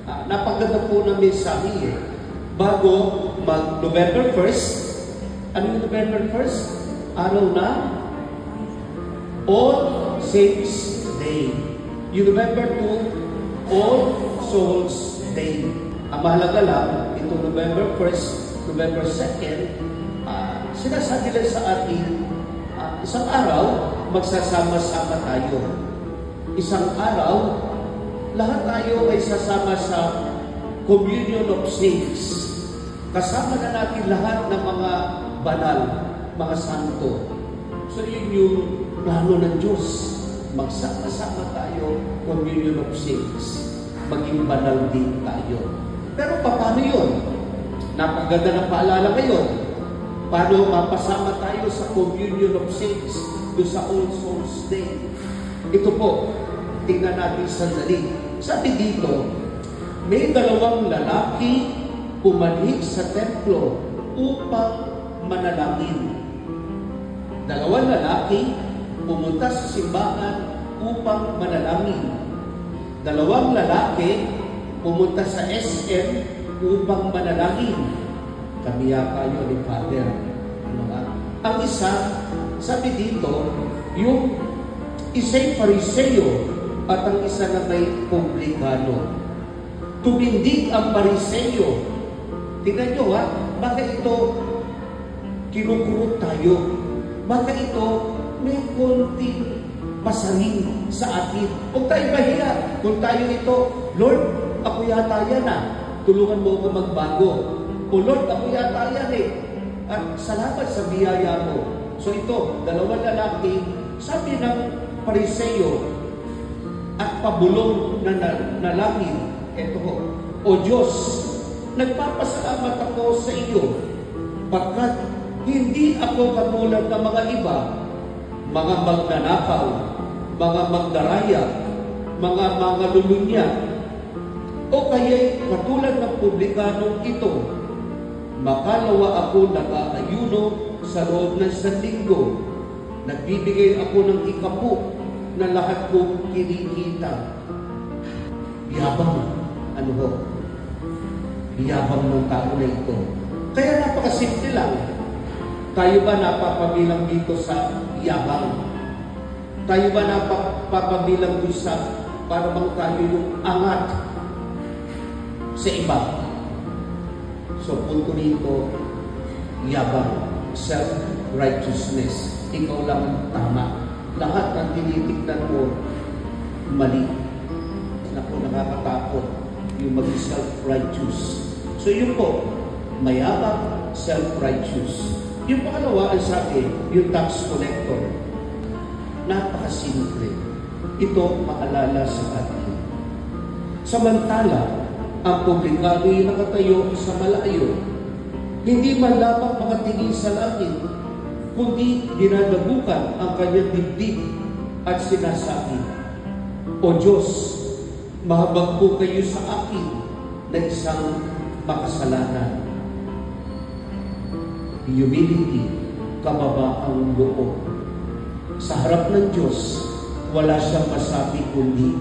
napaganda po ng mensahe eh. Bago mag-November 1st, ano yung November 1st? Araw na All Saints Day. Yung November 2, All Souls Day. Ang mahalaga lang, ito November 1st, November 2nd, sinasabi lang sa atin, isang araw, magsasama-sama tayo. Isang araw, lahat tayo ay sasama sa Communion of Saints. Kasama na natin lahat ng mga banal, mga santo. So yun yung plano ng Diyos. Magsama-sama tayo, Communion of Saints. Maging banal din tayo. Pero paano yun? Napaganda ng paalala ngayon. Paano mapasama tayo sa Communion of Saints doon sa All Souls Day? Ito po, tingnan natin sandali. Sabi dito, may dalawang lalaki pumanik sa templo upang manalangin. Dalawang lalaki pumunta sa simbahan upang manalangin. Dalawang lalaki pumunta sa SM upang manalangin. Kami yata yun ni Father. Ang isa, sabi dito, yung isa'y Pariseo at ang isa na may publikano. Tumindig ang Pariseo. Tingnan nyo bakit ito kinukurot tayo? Bakit ito may konting pasaling sa atin? Huwag tayo mahiya. Kung tayo ito, Lord, ako yata yan tulungan mo ako magbago. O Lord, ako yata yan At salamat sa biyaya mo. So ito, dalawang lalaki, sabi ng Pariseo, at pabulong na nalangin, ito ko, O Diyos, nagpapasalamat ako sa iyo, pagkat hindi ako katulad ng mga iba, mga magnanakaw, mga magdaraya, mga lulunya, o kaya'y katulad ng publikanong ito, makalawa ako nag-aayuno sa loob ng 1 linggo, nagbibigay ako ng ikapu na lahat kong kinikita. Yabang, yabang ng tao na ito. Kaya napakasimple lang. Tayo ba napapabilang dito sa yabang? Tayo ba napapabilang dito sa para bang tayo yung angat sa iba? So, punto rito, yabang, self-righteousness. Ikaw lang ang tama. Lahat ng tinitignan mo, mali. Naku, nakakatakot yung mag-self-righteous. So yun po, mayabang, self-righteous. Yung pangalawa, ang sabi, yung tax collector. Napakasimple. Ito maalala sa atin. Samantala, ang publikano yung nakatayo sa malayo, hindi man lamang makatingin sa langit, kundi dinadabukan ang kanyang dibdib at sinasabi, O Diyos, mahabag po kayo sa akin na isang makasalanan. Humility, kababaang loob. Sa harap ng Diyos, wala siyang masabi kundi,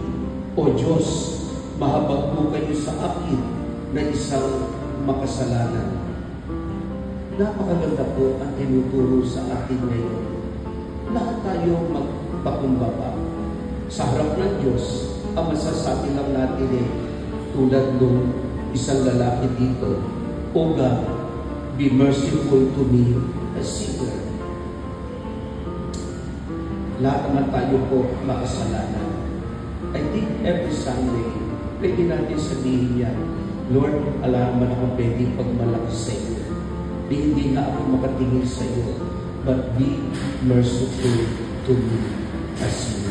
O Diyos, mahabag po kayo sa akin na isang makasalanan. Napakaganda po ang tinuturo sa atin ngayon. Lahat tayo magpakumbaba. Sa harap ng Diyos, ang masasabi lang natin tulad ng isang lalaki dito, O God, be merciful to me, a sinner. Lahat naman tayo po makasalanan. I think every Sunday, pwede natin sabihin yan, Lord, alam mo na ako pwede pagmalaki sa iyo. Hindi na ako makatingin sa iyo, but be merciful to me as you.